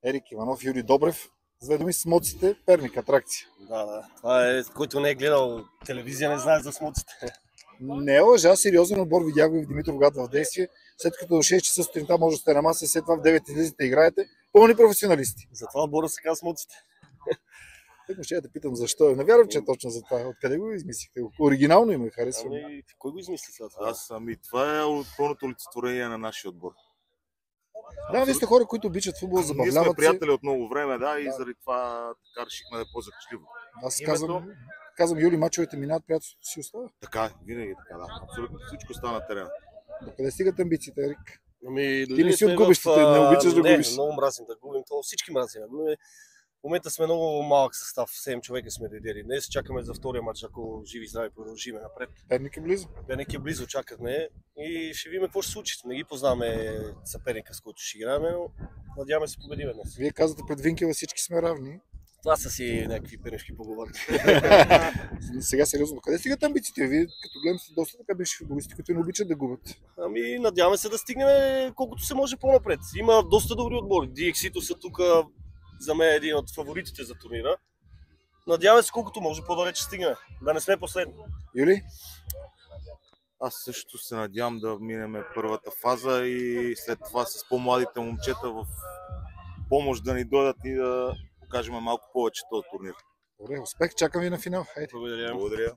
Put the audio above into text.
Ерик Иванов, Юрий Добрев. С две думи смоците, Перник, атракция. Да. Това е, който не е гледал телевизия, не знае за смуците. Не е лъжа, сериозен отбор, видях го и в Димитровград в действие. След като до 6 часа сутринта може да сте на маса, след това в 9 излизате и играете. Пълни професионалисти. Затова отбора се казва смуците. Тъкмо ще я да питам защо. Не вярвам, че е точно за това. Откъде го измислихте? Оригинално им е харесва. Кой го измисли сега това? Това е от пълното олицетворение на нашия отбор. Да, вие сте хора, които обичат футбол, Ние забавляват сме се. приятели от много време, да, и заради това така решихме да е по-закачливо. Аз казвам, Юли, мачовете минават, приятелството си остава. Така, винаги така, да. Абсолютно всичко става на терена. Докъде стигат амбициите, Ерик? Ти не си от губещите, не обичаш да губиш. Не, много мразим да губим, то всички мразим. В момента сме много малък състав, 7 човека сме дойдели. Днес чакаме за втория матч, ако живи и здрави продължиме напред. Перник е близо. Перник е близо, чакахме и ще видим какво ще случи. Не ги познаваме съперника, с който ще играем, но надяваме се победиме днес. Вие казвате пред Винкела всички сме равни. Това са си някакви перешки поговорки. Сега сериозно, къде стигат амбициите? Вие като гледам сте доста така бивши футболисти, които не обичат да губят. Надяваме се да стигнем колкото се може по-напред. Има доста добри отбори. DXito са тук, за мен е един от фаворитите за турнира. Надяваме се колкото може по-далеч стигнем. Да не сме последни. Юли? Аз също се надявам да минем първата фаза и след това с по-младите момчета в помощ да ни дойдат и да покажем малко повече този турнир. Добре, успех, чакам ви на финал. Хайде. Благодаря. Благодаря.